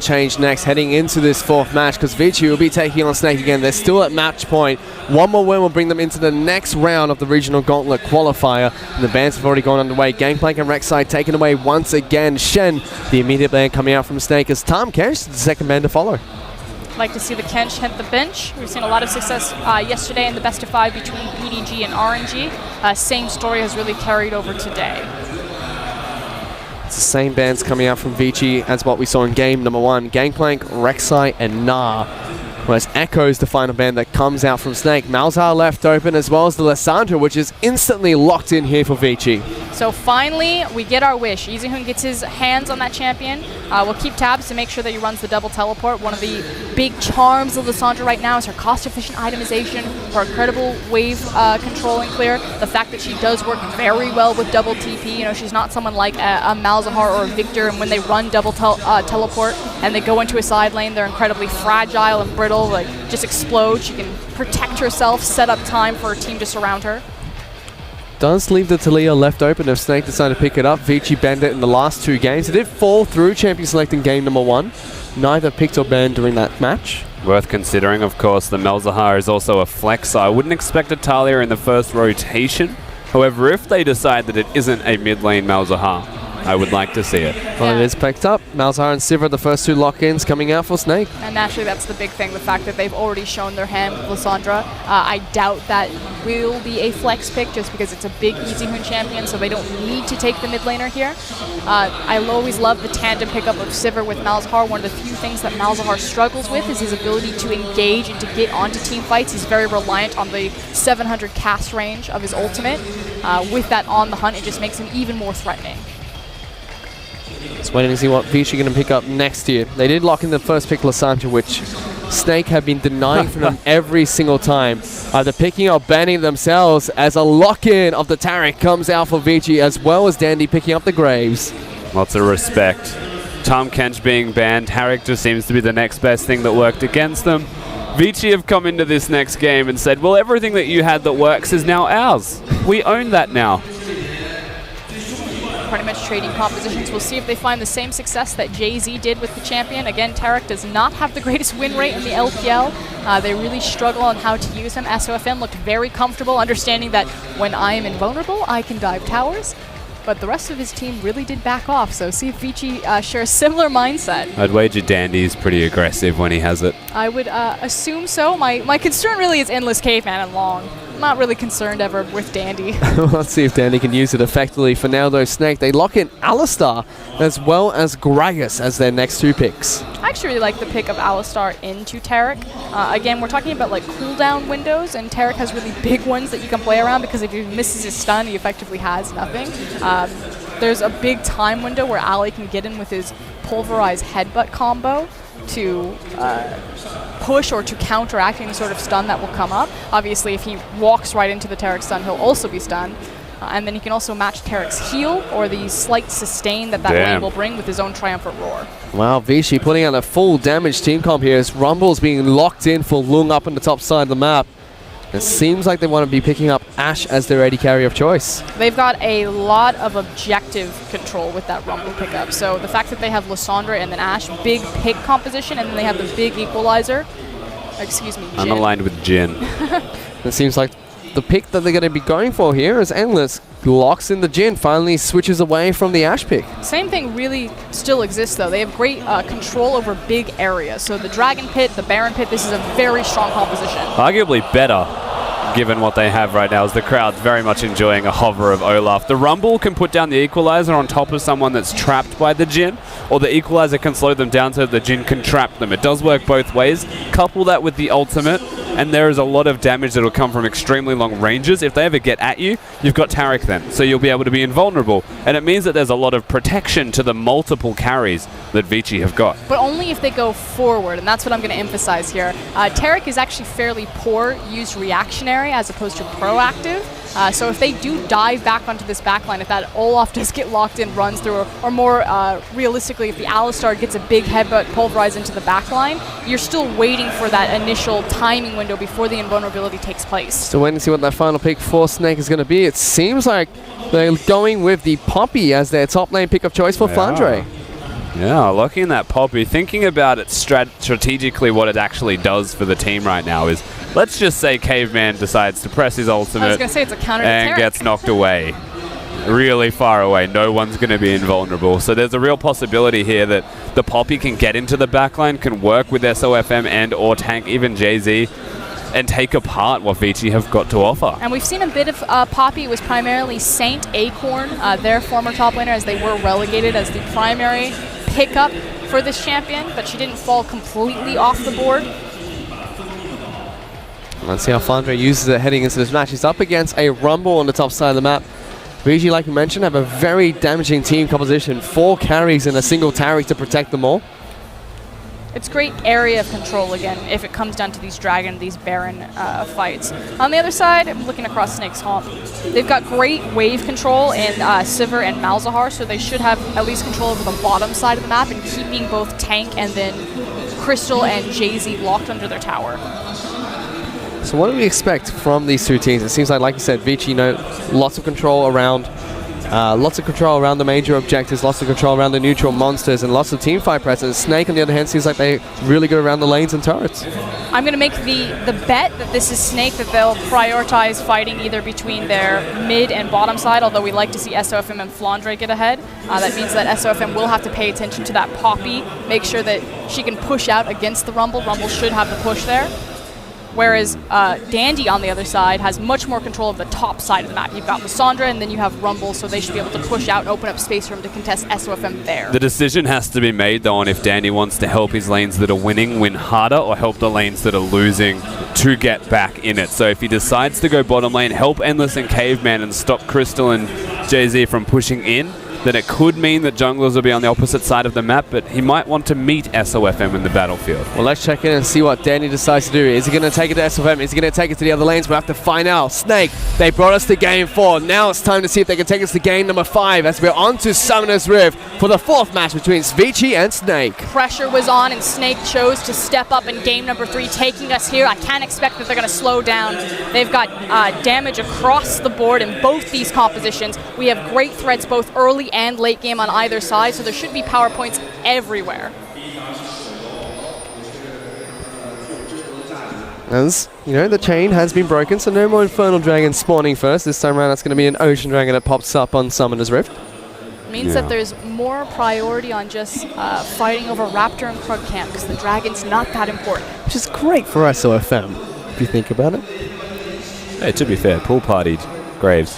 Change next, heading into this fourth match, because Vici will be taking on Snake again. They're still at match point. One more win will bring them into the next round of the regional gauntlet qualifier. And the bans have already gone underway. Gangplank and Rek'Sai taken away once again. Shen, the immediate ban coming out from Snake, as Tom Kench, the second ban to follow. Like to see the Kench hit the bench. We've seen a lot of success yesterday in the best of 5 between PDG and RNG. Same story has really carried over today. It's the same bands coming out from Vici as what we saw in game number 1. Gangplank, Rek'Sai, and Nah. Whereas Echo's the final band that comes out from Snake. Malzahar left open, as well as the Lissandra, which is instantly locked in here for Vici. So finally, we get our wish. Easyhoon gets his hands on that champion. We'll keep tabs to make sure that he runs the double teleport. One of the big charms of Lissandra right now is her cost-efficient itemization, her incredible wave control and clear. The fact that she does work very well with double TP. You know, she's not someone like a Malzahar or a Victor, and when they run double teleport and they go into a side lane, they're incredibly fragile and brittle. Like, just explode. She can protect herself, set up time for her team to surround her. Does leave the Talia left open if Snake decided to pick it up. Vici banned it in the last 2 games. It did fall through champion select in game number 1. Neither picked or banned during that match. Worth considering, of course, the Malzahar is also a flexer. I wouldn't expect a Talia in the first rotation. However, if they decide that it isn't a mid lane Malzahar, I would like to see it. Well, it is picked up. Malzahar and Sivir, the first 2 lock-ins coming out for Snake. And naturally, that's the big thing, the fact that they've already shown their hand with Lissandra. I doubt that will be a flex pick just because it's a big Easyhoon champion, so they don't need to take the mid laner here. I always love the tandem pickup of Sivir with Malzahar. One of the few things that Malzahar struggles with is his ability to engage and to get onto team fights. He's very reliant on the 700 cast range of his ultimate. With that on the hunt, it just makes him even more threatening. Just waiting to see what Vici are going to pick up next year. They did lock in the first pick, Lissandra, which Snake have been denying from them every single time. Either picking or banning themselves, as a lock-in of the Taric comes out for Vici, as well as Dandy picking up the Graves. Lots of respect. Tom Kench being banned, Taric just seems to be the next best thing that worked against them. Vici have come into this next game and said, well, everything that you had that works is now ours. We own that now. Pretty much trading compositions. We'll see if they find the same success that Jay-Z did with the champion. Again, Taric does not have the greatest win rate in the LPL. They really struggle on how to use him. SOFM looked very comfortable, understanding that when I am invulnerable, I can dive towers. But the rest of his team really did back off, so see if Vici share a similar mindset. I'd wager Dandy's pretty aggressive when he has it. I would assume so. My concern really is Endless Caveman and Long. I'm not really concerned ever with Dandy. Let's see if Dandy can use it effectively. For now, though, Snake, they lock in Alistar as well as Gragas as their next 2 picks. I actually really like the pick of Alistar into Taric. Again, we're talking about like cooldown windows, and Taric has really big ones that you can play around because if he misses his stun, he effectively has nothing. There's a big time window where Ali can get in with his pulverized headbutt combo to push or to counteract any sort of stun that will come up. Obviously, if he walks right into the Taric stun, he'll also be stunned. And then he can also match Taric's heal or the slight sustain that lane will bring with his own triumphant roar. Wow, Vici putting out a full damage team comp here as Rumble's being locked in for Lung up on the top side of the map. It seems like they want to be picking up Ashe as their AD carry of choice. They've got a lot of objective control with that Rumble pickup. So the fact that they have Lissandra and then Ashe, big pick composition, and then they have the big equalizer. Excuse me, Jhin. I'm aligned with Jhin. It seems like the pick that they're going to be going for here is Endless. Locks in the Jhin, finally switches away from the Ashe pick. Same thing really still exists, though. They have great control over big areas. So the Dragon Pit, the Baron Pit, this is a very strong composition. Arguably better, given what they have right now, as the crowd's very much enjoying a hover of Olaf. The Rumble can put down the Equalizer on top of someone that's trapped by the Jhin, or the Equalizer can slow them down so that the Jhin can trap them. It does work both ways. Couple that with the ultimate, and there is a lot of damage that will come from extremely long ranges. If they ever get at you, you've got Taric then, so you'll be able to be invulnerable. And it means that there's a lot of protection to the multiple carries that Vici have got. But only if they go forward, and that's what I'm going to emphasize here. Taric is actually fairly poor used reactionary as opposed to proactive. So if they do dive back onto this backline, if that Olaf does get locked in, runs through, or more realistically, if the Alistar gets a big headbutt pulverized into the backline, you're still waiting for that initial timing window before the invulnerability takes place. So waiting to see what that final pick for Snake is going to be. It seems like they're going with the Poppy as their top lane pick of choice for Flandre. Yeah, locking that Poppy. Thinking about it strategically, what it actually does for the team right now is, let's just say Caveman decides to press his ultimate. I was going to say it's a counter to and Tarek. gets knocked away. Really far away. No one's going to be invulnerable. So there's a real possibility here that the Poppy can get into the backline, can work with SOFM and or tank even Jay-Z, and take apart what Vici have got to offer. And we've seen a bit of Poppy. It was primarily Saint Acorn, their former top laner, as they were relegated as the primary pickup for this champion, but she didn't fall completely off the board. Let's see how Flandre uses it heading into this match. He's up against a Rumble on the top side of the map. Vici, like you mentioned, have a very damaging team composition. 4 carries and a single Tarek to protect them all. It's great area of control again if it comes down to these Dragon, these Baron fights. On the other side, I'm looking across Snake's Haunt. They've got great wave control in Sivir and Malzahar, so they should have at least control over the bottom side of the map and keeping both Tank and then Crystal and Jay-Z locked under their tower. So what do we expect from these two teams? It seems like you said, Vici, lots of control around the major objectives, lots of control around the neutral monsters, and lots of team fight presence. Snake, on the other hand, seems like they really good around the lanes and turrets. I'm going to make the bet that this is Snake, that they'll prioritize fighting either between their mid and bottom side, although we like to see SOFM and Flandre get ahead. That means that SOFM will have to pay attention to that Poppy, make sure that she can push out against the Rumble. Rumble should have the push there. Whereas Dandy on the other side has much more control of the top side of the map. You've got Lissandra and then you have Rumble, so they should be able to push out and open up space for him to contest SOFM there. The decision has to be made, though, on if Dandy wants to help his lanes that are winning win harder or help the lanes that are losing to get back in it. So if he decides to go bottom lane, help Endless and Caveman and stop Crystal and Jay-Z from pushing in, then it could mean that junglers will be on the opposite side of the map, but he might want to meet SOFM in the battlefield. Well, let's check in and see what Danny decides to do. Is he going to take it to SOFM? Is he going to take it to the other lanes? We'll have to find out. Snake, they brought us to game 4. Now it's time to see if they can take us to game number 5 as we're on to Summoner's Rift for the 4th match between Vici and Snake. Pressure was on and Snake chose to step up in game number 3, taking us here. I can't expect that they're going to slow down. They've got damage across the board in both these compositions. We have great threats both early and late game on either side, so there should be power points everywhere. As, the chain has been broken, so no more Infernal Dragons spawning first. This time around, that's going to be an Ocean Dragon that pops up on Summoner's Rift. Means that there's more priority on just fighting over Raptor and Krug Camp, because the Dragon's not that important. Which is great for SOFM, if you think about it. Hey, to be fair, pool partied Graves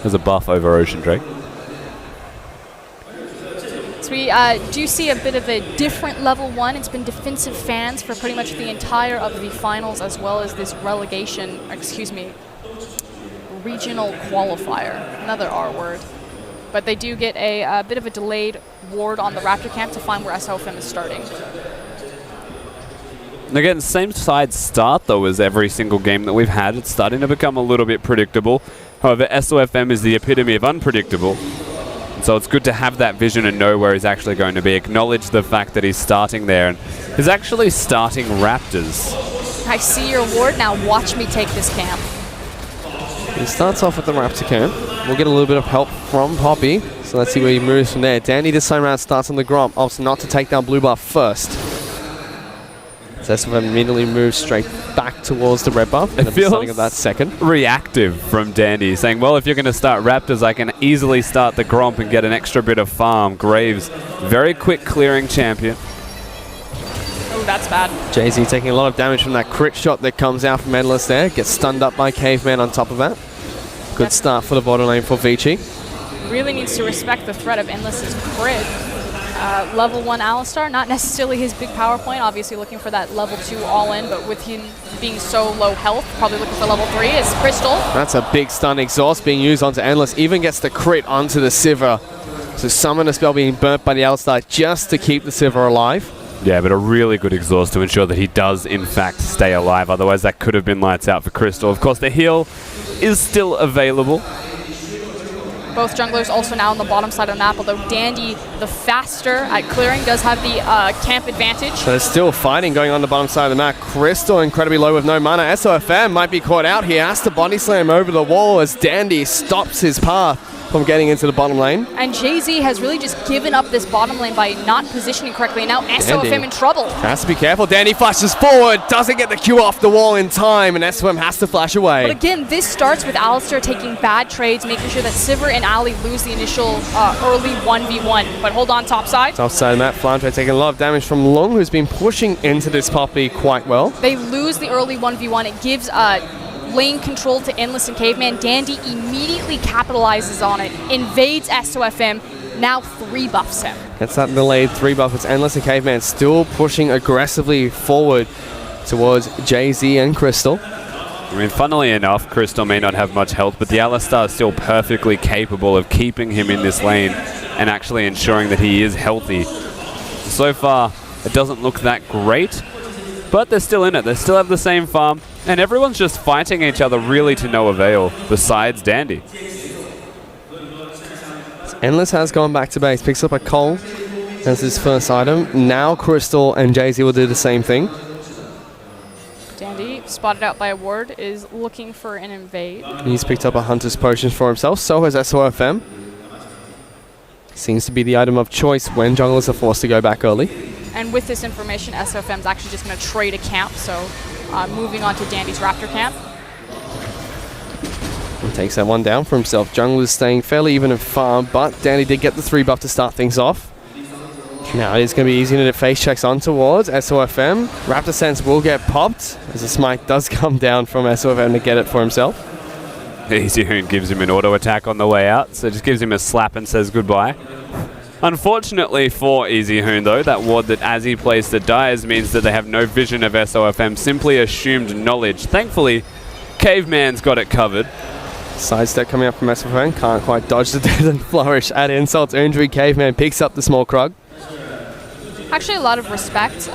has a buff over Ocean Drake. So we do see a bit of a different level 1. It's been defensive fans for pretty much the entire of the finals, as well as this regional qualifier. Another R word. But they do get a bit of a delayed ward on the Raptor camp to find where SOFM is starting. And again, same side start, though, as every single game that we've had. It's starting to become a little bit predictable. However, SOFM is the epitome of unpredictable. So it's good to have that vision and know where he's actually going to be. Acknowledge the fact that he's starting there. And he's actually starting Raptors. I see your ward, now watch me take this camp. He starts off with the Raptor camp. We'll get a little bit of help from Poppy. So let's see where he moves from there. Dandy this time around starts on the Gromp. Opts not to take down blue buff first. SOFM immediately moves straight back towards the red buff. It feels starting of that second. Reactive from Dandy, saying, well, if you're going to start Raptors, I can easily start the Gromp and get an extra bit of farm. Graves, very quick clearing champion. Oh, that's bad. Jay-Z taking a lot of damage from that crit shot that comes out from Endless there. Gets stunned up by Caveman on top of that. Good start for the bottom lane for Vici. Really needs to respect the threat of Endless's crit. Level 1 Alistar, not necessarily his big power point, obviously looking for that level 2 all-in, but with him being so low health, probably looking for level 3 is Crystal. That's a big stun. Exhaust being used onto Endless, even gets the crit onto the Sivir. So Summoner spell being burnt by the Alistar just to keep the Sivir alive. Yeah, but a really good exhaust to ensure that he does, in fact, stay alive. Otherwise, that could have been lights out for Crystal. Of course, the heal is still available. Both junglers also now on the bottom side of the map, although Dandy, the faster at clearing, does have the camp advantage. So there's still fighting going on the bottom side of the map. Crystal incredibly low with no mana. SOFM might be caught out here. Has to body slam over the wall as Dandy stops his path. from getting into the bottom lane. And Jay-Z has really just given up this bottom lane by not positioning correctly. And now SOFM in trouble. Has to be careful. Dandy flashes forward, doesn't get the Q off the wall in time, and SOFM has to flash away. But again, this starts with Alistair taking bad trades, making sure that Sivir and Ali lose the initial early 1v1. But hold on, top side. Top side map, Flandre taking a lot of damage from Long, who's been pushing into this poppy quite well. They lose the early 1v1. It gives lane control to Endless and Caveman. Dandy immediately capitalizes on it, invades SOFM, now 3 buffs him. Gets that delayed 3 buff. It's Endless and Caveman still pushing aggressively forward towards Jay-Z and Crystal. I mean, funnily enough, Crystal may not have much health, but the Alistar is still perfectly capable of keeping him in this lane and actually ensuring that he is healthy. So far, it doesn't look that great, but they're still in it. They still have the same farm, and everyone's just fighting each other really to no avail, besides Dandy. Endless has gone back to base, picks up a coal as his first item. Now Crystal and Jay-Z will do the same thing. Dandy, spotted out by a ward, is looking for an invade. He's picked up a Hunter's Potion for himself, so has SOFM. Seems to be the item of choice when junglers are forced to go back early. And with this information, SOFM's actually just going to trade a camp, so moving on to Dandy's Raptor camp. He takes that one down for himself. Junglers staying fairly even in farm, but Dandy did get the 3 buff to start things off. Now it's going to be easy to face checks on towards SOFM. Raptor Sense will get popped as the smite does come down from SOFM to get it for himself. Easy Hoon gives him an auto attack on the way out, so just gives him a slap and says goodbye. Unfortunately for Easy Hoon though, that ward that as he plays the dies means that they have no vision of SOFM, simply assumed knowledge. Thankfully, Caveman's got it covered. Sidestep coming up from SOFM, can't quite dodge the Deadly Flourish. Add insult to injury, Caveman picks up the small Krug. Actually, a lot of respect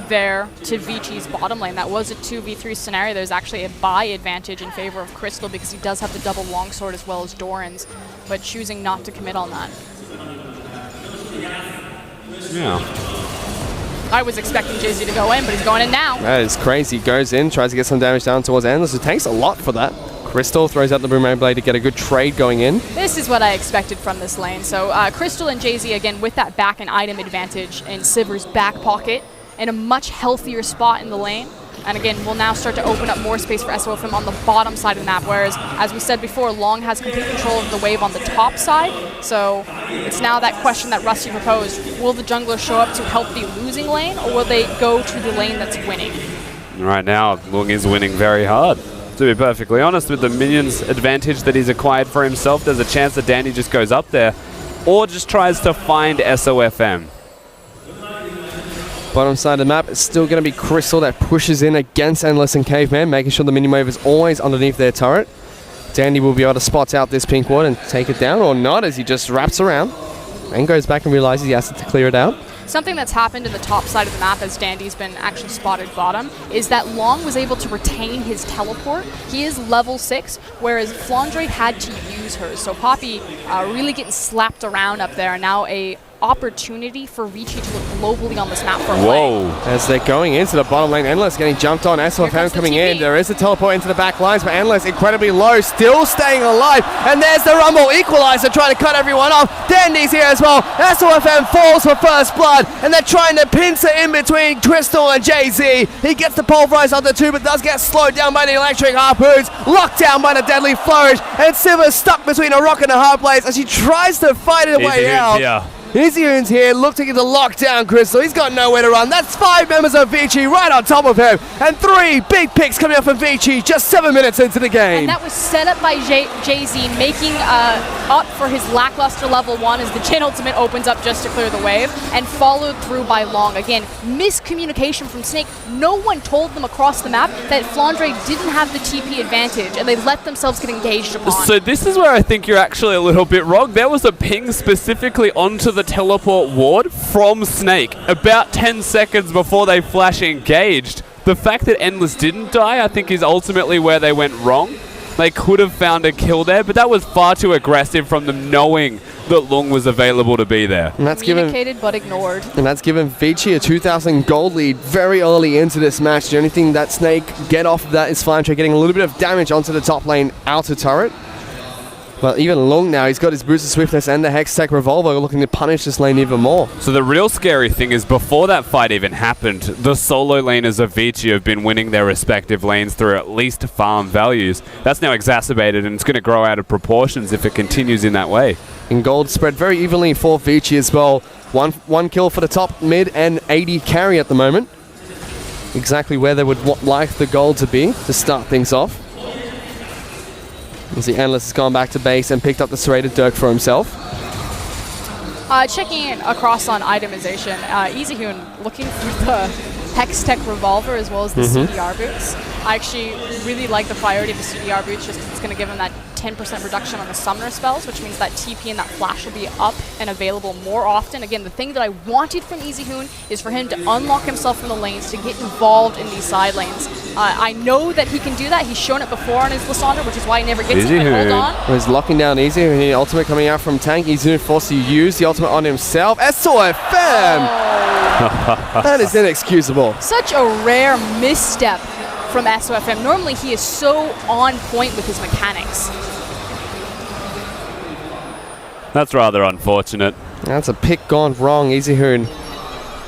there to Vici's bottom lane. That was a 2v3 scenario. There's actually a buy advantage in favor of Crystal because he does have the double longsword as well as Doran's, but choosing not to commit on that. Yeah. I was expecting Jay-Z to go in, but he's going in now. That is crazy. Goes in, tries to get some damage down towards Endless. It takes a lot for that. Crystal throws out the Boomerang Blade to get a good trade going in. This is what I expected from this lane. So Crystal and Jay-Z, again, with that back and item advantage in Sivir's back pocket, in a much healthier spot in the lane. And again, we'll now start to open up more space for SOFM on the bottom side of the map, whereas, as we said before, Long has complete control of the wave on the top side. So it's now that question that Rusty proposed. Will the jungler show up to help the losing lane, or will they go to the lane that's winning? Right now, Long is winning very hard. To be perfectly honest, with the minions advantage that he's acquired for himself, there's a chance that Dandy just goes up there or just tries to find SOFM. Bottom side of the map, it's still going to be Crystal that pushes in against Endless and Caveman, making sure the mini wave is always underneath their turret. Dandy will be able to spot out this pink ward and take it down, or not, as he just wraps around and goes back and realizes he has to clear it out. Something that's happened in the top side of the map as Dandy's been actually spotted bottom is that Long was able to retain his teleport. He is level 6, whereas Flandre had to use hers. So Poppy really getting slapped around up there, and now a opportunity for Vici to look globally on this map for a play. As they're going into the bottom lane, Endless getting jumped on, SOFM coming in. There is a teleport into the back lines, but Endless incredibly low, still staying alive. And there's the Rumble Equalizer trying to cut everyone off. Dandy's here as well. SOFM falls for first blood, and they're trying to pincer in between Crystal and Jay-Z. He gets the pulverize on the 2, but does get slowed down by the electric harpoons, locked down by the deadly flourish, and Sivir stuck between a rock and a hard place as he tries to fight his way out. Yeah. Easy Hoon's here, looking to lock down Crystal. He's got nowhere to run. That's 5 members of Vici right on top of him. And 3 big picks coming up from Vici just 7 minutes into the game. And that was set up by Jay-Z, making up for his lackluster level 1 as the Jhin ultimate opens up just to clear the wave, and followed through by Long. Again, miscommunication from Snake. No one told them across the map that Flandre didn't have the TP advantage, and they let themselves get engaged upon. So this is where I think you're actually a little bit wrong. There was a ping specifically onto the teleport ward from Snake about 10 seconds before they flash engaged. The fact that Endless didn't die, I think, is ultimately where they went wrong. They could have found a kill there, but that was far too aggressive from them knowing that Lung was available to be there. And that's communicated but ignored. And that's given Vici a 2,000 gold lead very early into this match. The only thing that Snake get off of that is Flandre getting a little bit of damage onto the top lane outer turret. But even Lung now, he's got his Boost of Swiftness and the Hextech Revolver looking to punish this lane even more. So the real scary thing is before that fight even happened, the solo laners of Vici have been winning their respective lanes through at least farm values. That's now exacerbated, and it's going to grow out of proportions if it continues in that way. And gold spread very evenly for Vici as well. One kill for the top mid and 80 carry at the moment. Exactly where they would like the gold to be to start things off. As the Analyst has gone back to base and picked up the serrated Dirk for himself. Checking in across on itemization, easyhoon looking for the Hextech Revolver as well as the CDR boots. I actually really like the priority of the CDR boots just because it's going to give him that 10% reduction on the summoner spells, which means that TP and that flash will be up and available more often. Again, the thing that I wanted from easyhoon is for him to unlock himself from the lanes, to get involved in these side lanes. I know that he can do that. He's shown it before on his Lysandre, which is why he never gets it. Hold on. Well, he's locking down easyhoon. The ultimate coming out from tank. Easyhoon forced to use the ultimate on himself. SOFM! That is inexcusable. Such a rare misstep from SOFM. Normally he is so on point with his mechanics. That's rather unfortunate. That's a pick gone wrong. easyhoon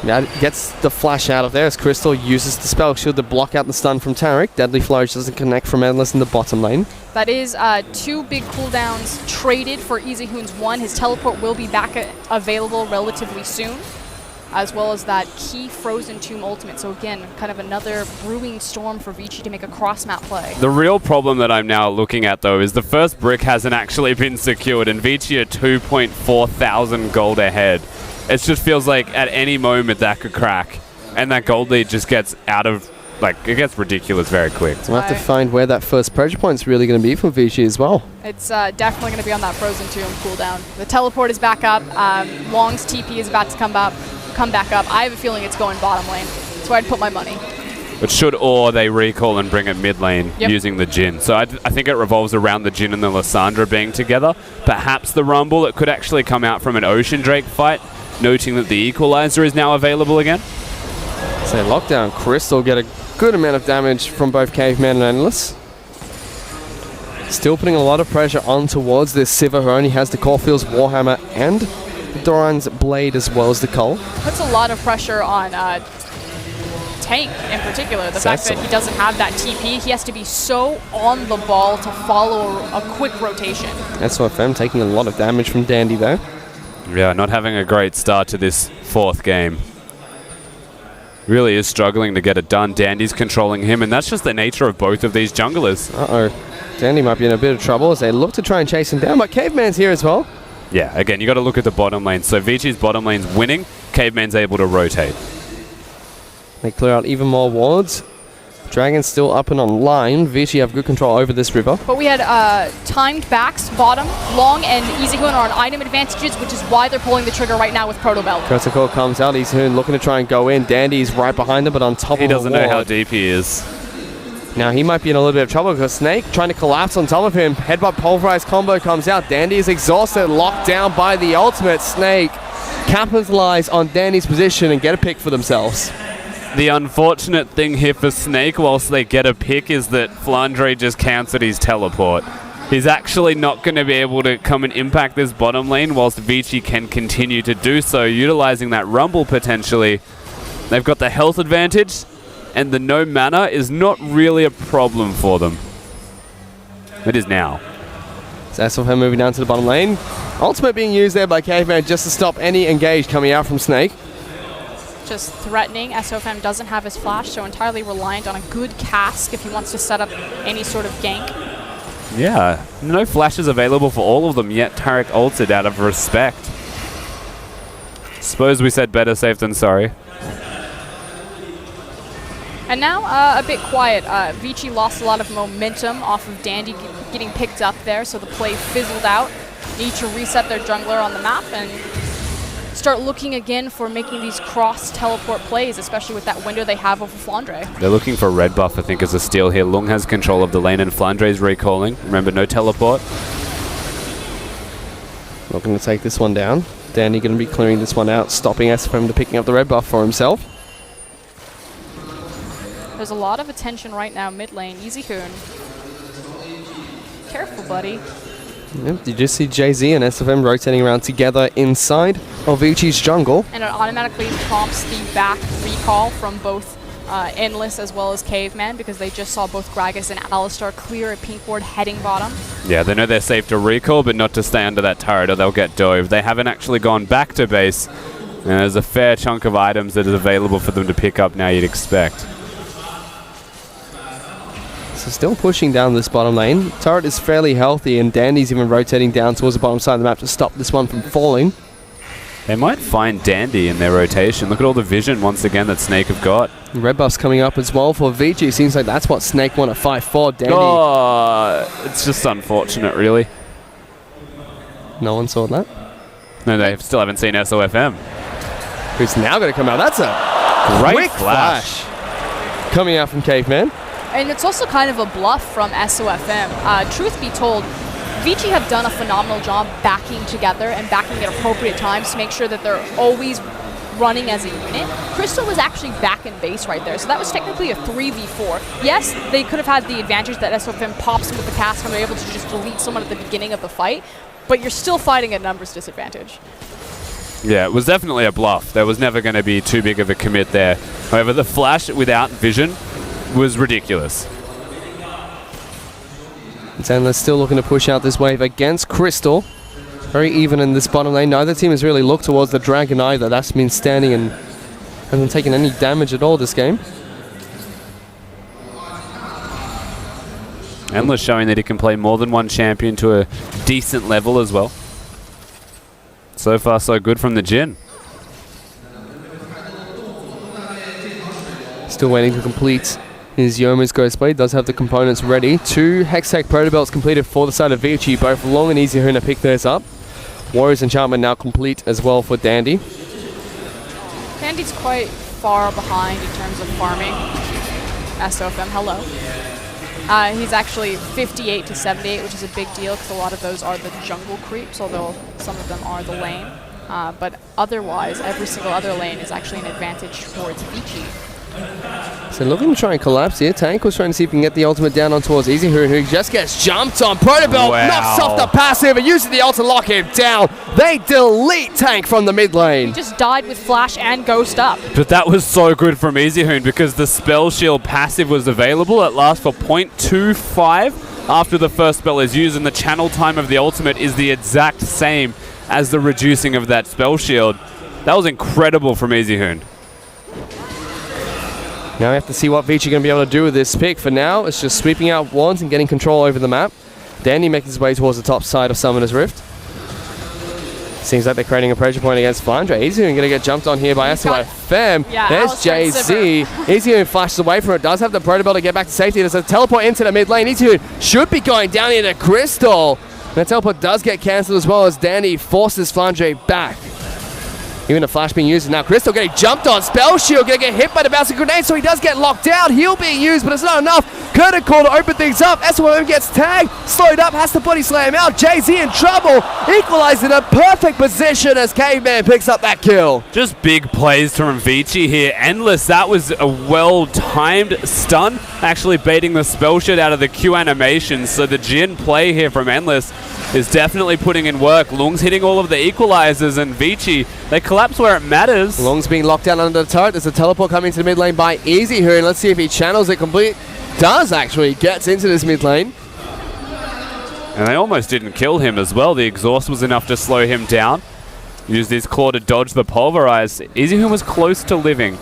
now gets the flash out of there as Crystal uses the spell shield to block out the stun from Tarek. Deadly Flourish doesn't connect from Endless in the bottom lane. That is 2 big cooldowns traded for easyhoon's 1. His teleport will be back available relatively soon, as well as that key Frozen Tomb ultimate. So again, kind of another brewing storm for Vici to make a cross-map play. The real problem that I'm now looking at, though, is the first brick hasn't actually been secured, and Vici are 2.4 thousand gold ahead. It just feels like at any moment that could crack, and that gold lead just gets out of, like, it gets ridiculous very quick. So we'll have to find where that first pressure point is really going to be for Vici as well. It's definitely going to be on that Frozen Tomb cooldown. The teleport is back up. Long's TP is about to come back up. I have a feeling it's going bottom lane. That's where I'd put my money. But should or they recall and bring it mid lane using the Jhin. So I think it revolves around the Jhin and the Lysandre being together. Perhaps the Rumble that could actually come out from an Ocean Drake fight, noting that the Equalizer is now available again. So Lockdown Crystal get a good amount of damage from both Caveman and Endless. Still putting a lot of pressure on towards this Sivir, who only has the Caulfield's Warhammer and Doran's Blade as well as the Cull. Puts a lot of pressure on Tank in particular. The fact that he doesn't have that TP, he has to be so on the ball to follow a quick rotation. SOFM taking a lot of damage from Dandy though. Yeah, not having a great start to this 4th game. Really is struggling to get it done. Dandy's controlling him, and that's just the nature of both of these junglers. Uh-oh. Dandy might be in a bit of trouble as they look to try and chase him down, but Caveman's here as well. Yeah, again, you got to look at the bottom lane. So Vici's bottom lane's winning. Caveman's able to rotate. They clear out even more wards. Dragon's still up and online. Vici have good control over this river. But we had timed backs, bottom, Long, and easyhoon are on item advantages, which is why they're pulling the trigger right now with Proto Belt. Protocol comes out. easyhoon looking to try and go in. Dandy's right behind him, but on top of the wall. He doesn't know how deep he is. Now he might be in a little bit of trouble because Snake trying to collapse on top of him. Headbutt Pulverize combo comes out. Dandy is exhausted, locked down by the ultimate. Snake capitalize on Dandy's position and get a pick for themselves. The unfortunate thing here for Snake, whilst they get a pick, is that Flandre just cancelled his teleport. He's actually not going to be able to come and impact this bottom lane, whilst Vici can continue to do so, utilizing that Rumble potentially. They've got the health advantage, and the no mana is not really a problem for them. It is now. So SOFM moving down to the bottom lane. Ultimate being used there by Caveman just to stop any engage coming out from Snake. Just threatening. SOFM doesn't have his flash, so entirely reliant on a good cask if he wants to set up any sort of gank. Yeah, no flashes available for all of them, yet Tarek ulted out of respect. Suppose we said better safe than sorry. And now a bit quiet. Vici lost a lot of momentum off of Dandy getting picked up there, so the play fizzled out. Need to reset their jungler on the map and start looking again for making these cross-teleport plays, especially with that window they have over Flandre. They're looking for red buff, I think, as a steal here. Lung has control of the lane and Flandre's recalling. Remember, no teleport. Looking to take this one down. Dandy going to be clearing this one out, stopping SOFM to picking up the red buff for himself. There's a lot of attention right now mid lane. easyhoon. Careful, buddy. Yep, you just see Jay-Z and SFM rotating around together inside of Vici's jungle. And it automatically prompts the back recall from both Endless as well as Caveman, because they just saw both Gragas and Alistar clear a pink ward heading bottom. Yeah, they know they're safe to recall, but not to stay under that turret or they'll get dove. They haven't actually gone back to base. And there's a fair chunk of items that is available for them to pick up now, you'd expect. So still pushing down this bottom lane. Turret is fairly healthy, and Dandy's even rotating down towards the bottom side of the map to stop this one from falling. They might find Dandy in their rotation. Look at all the vision once again that Snake have got. Red buff's coming up as well for Vici. Seems like that's what Snake want to fight for. Dandy. Oh, it's just unfortunate, really. No one saw that. No, they still haven't seen SOFM. Who's now going to come out? That's a Great quick flash coming out from Caveman. And it's also kind of a bluff from SOFM. Truth be told, Vici have done a phenomenal job backing together and backing at appropriate times to make sure that they're always running as a unit. Crystal was actually back in base right there, so that was technically a 3v4. Yes, they could have had the advantage that SOFM pops with the cast and they're able to just delete someone at the beginning of the fight, but you're still fighting at numbers disadvantage. Yeah, it was definitely a bluff. There was never going to be too big of a commit there. However, the flash without vision was ridiculous. Endless still looking to push out this wave against Crystal. Very even in this bottom lane. Neither team has really looked towards the Dragon either. That's been standing and hasn't taken any damage at all this game. Endless showing that he can play more than one champion to a decent level as well. So far, so good from the Jhin. Still waiting to complete his Yoma's Ghostblade. Does have the components ready. 2 Hextech Protobelts completed for the side of Vici. Both Long and Easy Hoon to pick theirs up. Warrior's Enchantment now complete as well for Dandy. Dandy's quite far behind in terms of farming. SOFM, hello. He's actually 58 to 78, which is a big deal because a lot of those are the jungle creeps, although some of them are the lane. But otherwise, every single other lane is actually an advantage towards Vici. So looking to try and collapse here. Tank was trying to see if he can get the ultimate down on towards Easy Hoon, who just gets jumped on. Protobelt knocks off the passive and uses the ult to lock him down. They delete Tank from the mid lane. He just died with Flash and Ghost up. But that was so good from Easy Hoon because the Spell Shield passive was available. It lasts for 0.25 after the first spell is used, and the channel time of the ultimate is the exact same as the reducing of that Spell Shield. That was incredible from Easy Hoon. Now we have to see what Vici going to be able to do with this pick. For now, it's just sweeping out wands and getting control over the map. Dandy making his way towards the top side of Summoner's Rift. Seems like they're creating a pressure point against Flandre. Easy Hoon going to get jumped on here by SOFM. Yeah, there's Jay-Z. Easy Hoon flashes away from it. Does have the Protobelt to get back to safety. There's a teleport into the mid lane. Easy Hoon should be going down into Crystal. And the teleport does get cancelled as well as Dandy forces Flandre back. Even a flash being used, and now Crystal getting jumped on. Spell Shield going to get hit by the bouncing grenade, so he does get locked down. Heal being used, but it's not enough. Curtain Call to open things up. SOM gets tagged, slowed up, has to body slam out. Jay-Z in trouble. Equalized in a perfect position as Caveman picks up that kill. Just big plays from Vici here. Endless, that was a well-timed stun, actually baiting the Spell Shield out of the Q animation. So the Jhin play here from Endless is definitely putting in work. Lung's hitting all of the equalizers, and Vici, they collapse where it matters. Lung's being locked down under the turret. There's a teleport coming to the mid lane by Easy Hoon. Let's see if he channels it complete. Does actually, gets into this mid lane. And they almost didn't kill him as well. The exhaust was enough to slow him down. Used his claw to dodge the pulverize. Easy Hoon was close to living.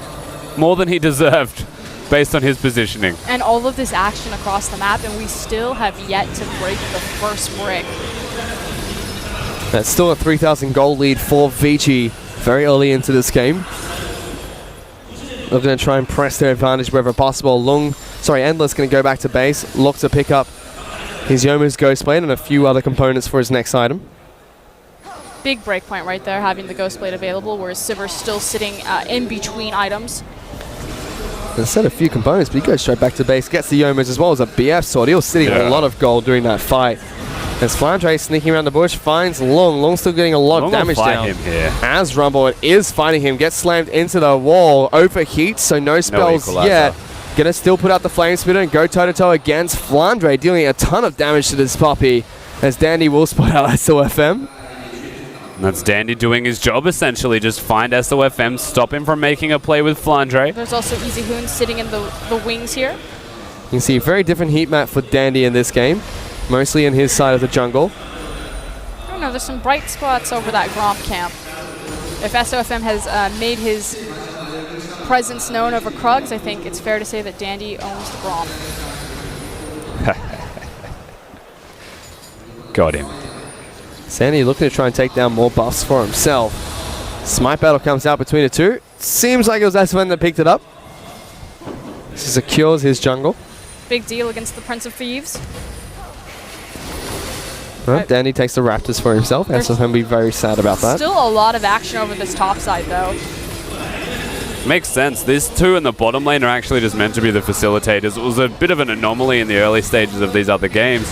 More than he deserved based on his positioning. And all of this action across the map, and we still have yet to break the first brick. That's still a 3,000 gold lead for Vici very early into this game. They're going to try and press their advantage wherever possible. Endless going to go back to base, look to pick up his Yomu's Ghostblade and a few other components for his next item. Big breakpoint right there, having the Ghostblade available, whereas Siver's still sitting in between items. There's a few components, but he goes straight back to base, gets the Yomu's as well as a BF sword. He was sitting on a lot of gold during that fight. As Flandre sneaking around the bush, finds Long. Long still getting a lot of damage down. Him here. As Rumble is fighting him, gets slammed into the wall, overheats, so no spells yet. Gonna still put out the Flame Spitter and go toe-to-toe against Flandre, dealing a ton of damage to this puppy. as Dandy will spot out SOFM. And that's Dandy doing his job, essentially. Just find SOFM, stop him from making a play with Flandre. There's also Easy Hoon sitting in the wings here. You can see a very different heat map for Dandy in this game, mostly in his side of the jungle. I don't know, there's some bright spots over that Gromp camp. If SOFM has made his presence known over Krugs, I think it's fair to say that Dandy owns the Gromp. Got him. Sandy looking to try and take down more buffs for himself. Smite battle comes out between the two. Seems like it was SOFM that picked it up. This secures his jungle. Big deal against the Prince of Thieves. Well, Dandy takes the Raptors for himself. SOFM will be very sad about that. Still a lot of action over this top side, though. Makes sense. These two in the bottom lane are actually just meant to be the facilitators. It was a bit of an anomaly in the early stages of these other games.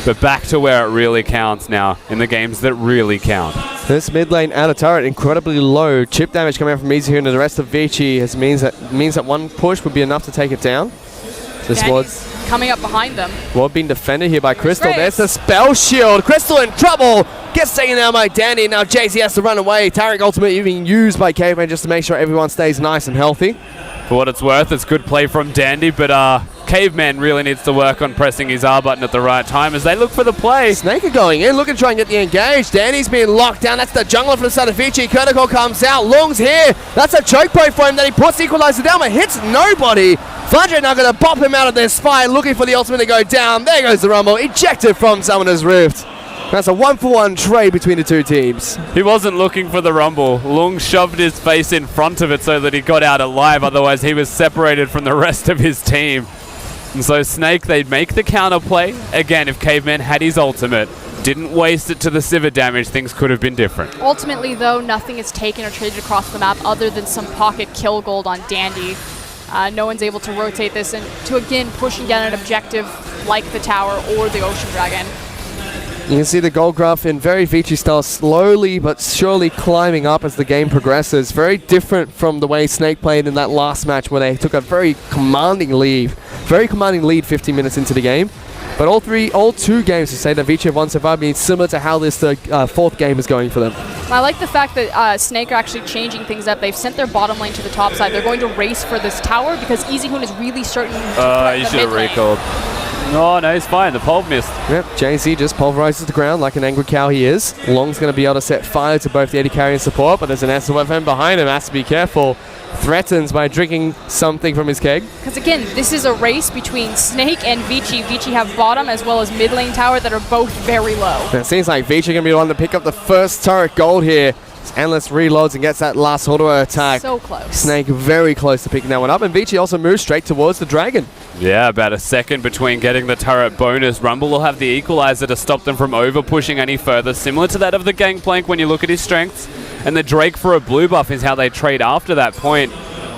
But back to where it really counts now, in the games that really count. This mid lane out of turret, incredibly low. Chip damage coming out from Easy Hoon and the rest of Vici means that one push would be enough to take it down. This was coming up behind them. Well being defended here by Crystal. There's the spell shield. Crystal in trouble. Gets taken down by Dandy. Now JC has to run away. Tarek ultimate being used by Caveman just to make sure everyone stays nice and healthy. For what it's worth, it's good play from Dandy, but Caveman really needs to work on pressing his R button at the right time as they look for the play. Snake are going in, looking to try and get the engage. Danny's being locked down. That's the jungler from the side of Vici. Kurtikal comes out. Lung's here. That's a choke point for him that he puts Equalizer down, but hits nobody. Flandre now going to bop him out of their spine, looking for the ultimate to go down. There goes the Rumble. Ejected from Summoner's Rift. That's a 1-for-1 trade between the two teams. He wasn't looking for the Rumble. Lung shoved his face in front of it so that he got out alive. Otherwise, he was separated from the rest of his team. And so Snake, they'd make the counterplay. Again, if Caveman had his ultimate, didn't waste it to the Sivir damage, things could have been different. Ultimately, though, nothing is taken or traded across the map other than some pocket kill gold on Dandy. No one's able to rotate this and to, again, pushing down an objective like the tower or the Ocean Dragon. You can see the gold graph in very Vici style slowly but surely climbing up as the game progresses. Very different from the way Snake played in that last match where they took a very commanding lead 15 minutes into the game. But all two games to say that Vici have won so far means similar to how this fourth game is going for them. I like the fact that Snake are actually changing things up. They've sent their bottom lane to the top side. They're going to race for this tower because Easy Hoon is really certain to threaten you the should have mid lane. recalled. No, he's fine. The pulve missed. Yep, JC just pulverizes the ground like an angry cow he is. Long's going to be able to set fire to both the AD carry and support, but there's an SOFM behind him. Has to be careful. Threatens by drinking something from his keg. Because again, this is a race between Snake and Vici. Vici have bottom as well as mid lane tower that are both very low. And it seems like Vici going to be the one to pick up the first turret gold here. Endless reloads and gets that last auto attack. So close. Snake very close to picking that one up, and Vici also moves straight towards the dragon. Yeah, about a second between getting the turret bonus. Rumble will have the equalizer to stop them from over-pushing any further, similar to that of the Gangplank when you look at his strengths. And the Drake for a blue buff is how they trade after that point.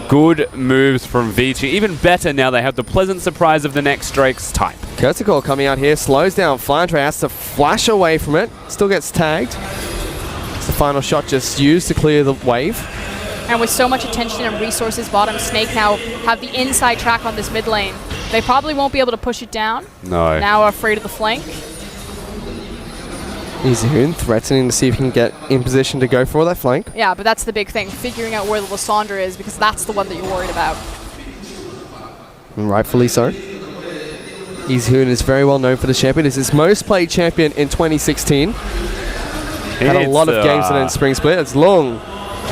Good moves from Vici. Even better now they have the pleasant surprise of the next Drake's type. Kurtikal coming out here, slows down Flandre, has to flash away from it, still gets tagged. The final shot just used to clear the wave. And with so much attention and resources bottom, Snake now have the inside track on this mid lane. They probably won't be able to push it down. No. Now afraid of the flank. Easy Hoon threatening to see if he can get in position to go for that flank. Yeah, but that's the big thing, figuring out where the Lysandra is, because that's the one that you're worried about. And rightfully so. Easy Hoon is very well known for the champion. It's his most played champion in 2016. Had a lot of games in Spring Split. It's Long.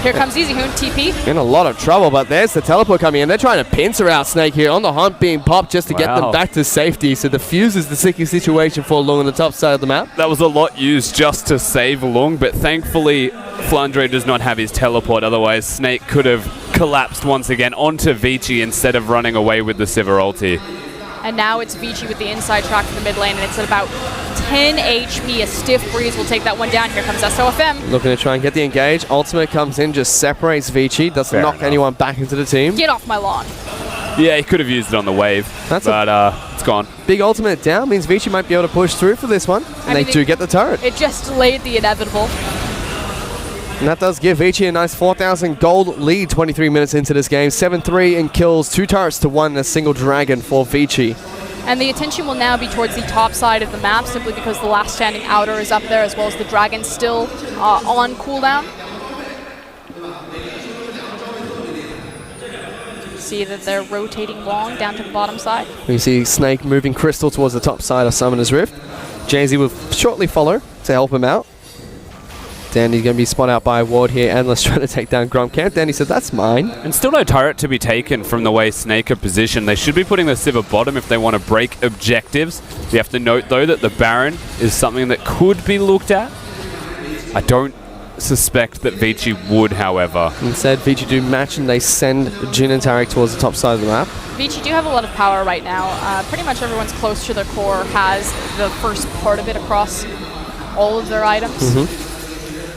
Here comes Easy Hoon, TP. In a lot of trouble, but there's the teleport coming in. They're trying to pincer out Snake here on the hunt, being popped just to get them back to safety. So diffuses the sticky situation for Long on the top side of the map. That was a lot used just to save Long, but thankfully Flandre does not have his teleport. Otherwise, Snake could have collapsed once again onto Vici instead of running away with the Sivir ulti. And now it's Vici with the inside track for the mid lane, and it's at about 10 HP. A stiff breeze will take that one down. Here comes SOFM. Looking to try and get the engage. Ultimate comes in, just separates Vici. Doesn't knock anyone back into the team. Get off my lawn. Yeah, he could have used it on the wave, but it's gone. Big ultimate down means Vici might be able to push through for this one. And they do get the turret. It just delayed the inevitable. And that does give Vici a nice 4,000 gold lead 23 minutes into this game. 7-3 in kills, 2 turrets to 1, a single dragon for Vici. And the attention will now be towards the top side of the map, simply because the last standing outer is up there, as well as the dragon still on cooldown. See that they're rotating long down to the bottom side. We see Snake moving Crystal towards the top side of Summoner's Rift. Jay-Z will shortly follow to help him out. Dandy's going to be spot out by Ward here. Endless trying to take down Grumcamp. Dandy said, that's mine. And still no turret to be taken from the way Snake are positioned. They should be putting the Sivir bottom if they want to break objectives. You have to note, though, that the Baron is something that could be looked at. I don't suspect that Vici would, however. Instead, Vici do match and they send Jhin and Taric towards the top side of the map. Vici do have a lot of power right now. Pretty much everyone's close to their core has the first part of it across all of their items.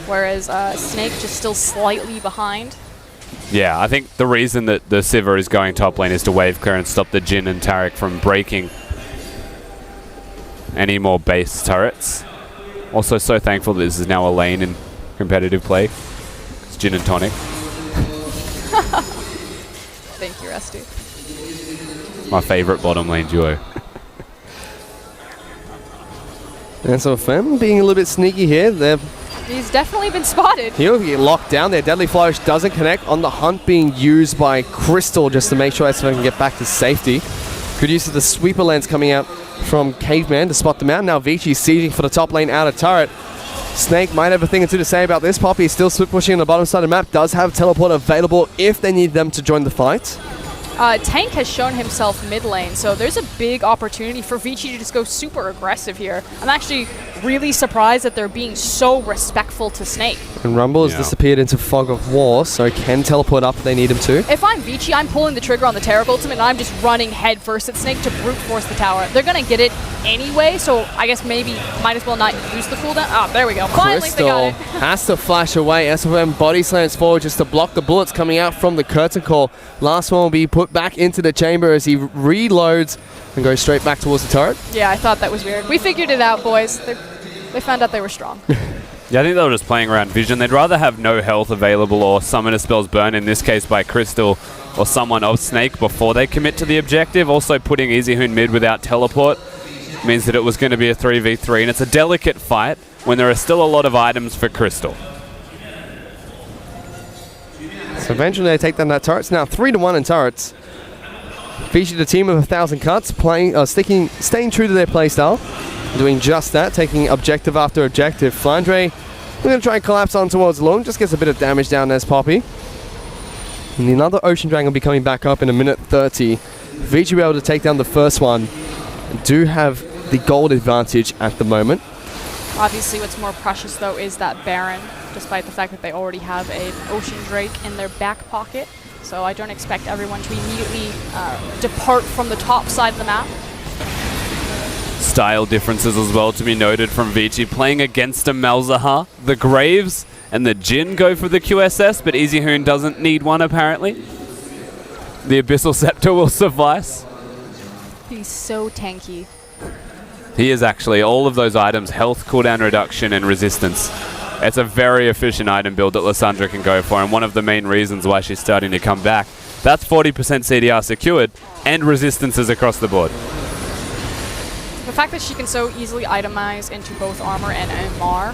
Whereas Snake just still slightly behind. Yeah, I think the reason that the Sivir is going top lane is to wave clear and stop the Jhin and Taric from breaking any more base turrets. Also, so thankful that this is now a lane in competitive play. It's Jhin and Tonic. Thank you, Rusty. My favorite bottom lane duo. And so Fem being a little bit sneaky here. He's definitely been spotted. He'll get locked down there. Deadly Flourish doesn't connect on the hunt being used by Crystal just to make sure SF can get back to safety. Good use of the sweeper lens coming out from Caveman to spot them out. Now Vici sieging for the top lane outer turret. Snake might have a thing or two to say about this. Poppy is still split pushing on the bottom side of the map. Does have teleport available if they need them to join the fight. Tank has shown himself mid lane, so there's a big opportunity for Vici to just go super aggressive here. I'm actually really surprised that they're being so respectful to Snake. And Rumble has disappeared into Fog of War, so can teleport up if they need him to. If I'm Vici, I'm pulling the trigger on the Taric ultimate and I'm just running head first at Snake to brute force the tower. They're going to get it anyway, so I guess maybe might as well not use the cooldown. Ah, there we go. Finally, Crystal they got it. has to flash away. SFM body slams forward just to block the bullets coming out from the curtain call. Last one will be put back into the chamber as he reloads and goes straight back towards the turret. Yeah, I thought that was weird. We figured it out, boys. They found out they were strong. Yeah, I think they were just playing around vision. They'd rather have no health available or summoner spells burn, in this case by Crystal or someone of Snake, before they commit to the objective. Also putting EasyHoon mid without teleport means that it was going to be a 3v3, and it's a delicate fight when there are still a lot of items for Crystal. So eventually they take down that turret. It's now 3-1 in turrets. Featured a team of 1,000 cuts, staying true to their playstyle. Doing just that, taking objective after objective. Flandre, we're going to try and collapse on towards Lung. Just gets a bit of damage down as Poppy. And another Ocean Dragon will be coming back up in a minute 30. Vici will be able to take down the first one. Do have the gold advantage at the moment. Obviously, what's more precious, though, is that Baron, despite the fact that they already have an Ocean Drake in their back pocket. So I don't expect everyone to immediately depart from the top side of the map. Style differences as well to be noted from Vici. Playing against a Malzahar, the Graves and the Jhin go for the QSS, but EasyHoon doesn't need one apparently. The Abyssal Scepter will suffice. He's so tanky. He is actually. All of those items, health, cooldown reduction, and resistance. It's a very efficient item build that Lissandra can go for, and one of the main reasons why she's starting to come back. That's 40% CDR secured, and resistances across the board. The fact that she can so easily itemize into both armor and MR.